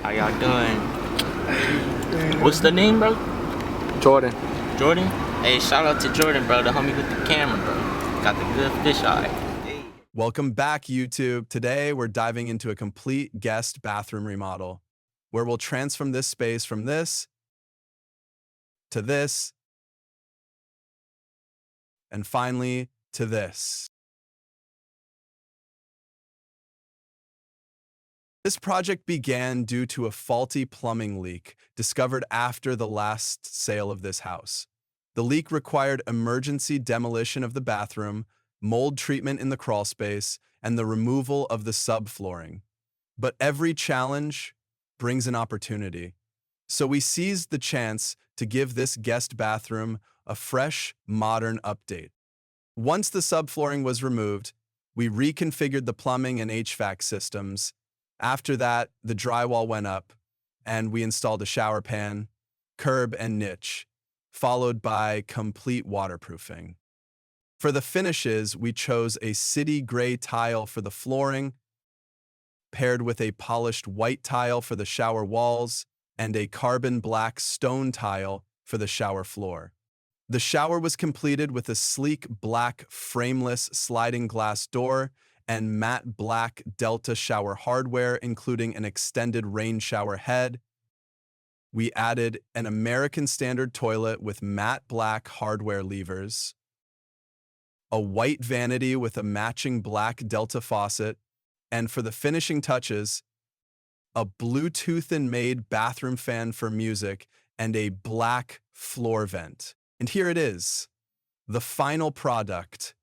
How y'all doing? What's the name, bro? Jordan. Jordan? Hey, shout out to Jordan, bro, the homie with the camera, bro. Got the good fish eye. Hey. Welcome back, YouTube. Today, we're diving into a complete guest bathroom remodel, where we'll transform this space from this to this, and finally to this. This project began due to a faulty plumbing leak discovered after the last sale of this house. The leak required emergency demolition of the bathroom, mold treatment in the crawl space, and the removal of the subflooring. But every challenge brings an opportunity. So we seized the chance to give this guest bathroom a fresh, modern update. Once the subflooring was removed, we reconfigured the plumbing and HVAC systems. After that, the drywall went up, and we installed a shower pan, curb, and niche, followed by complete waterproofing. For the finishes, we chose a city gray tile for the flooring, paired with a polished white tile for the shower walls, and a carbon black stone tile for the shower floor. The shower was completed with a sleek black frameless sliding glass door and matte black Delta shower hardware, including an extended rain shower head. We added an American Standard toilet with matte black hardware levers, a white vanity with a matching black Delta faucet, and for the finishing touches, a Bluetooth-made bathroom fan for music and a black floor vent. And here it is, the final product.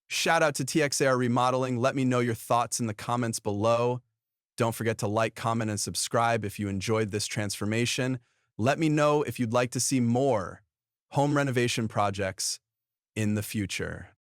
Shout out to TXAR Remodeling. Let me know your thoughts in the comments below. Don't forget to like, comment, and subscribe if you enjoyed this transformation. Let me know if you'd like to see more home renovation projects in the future.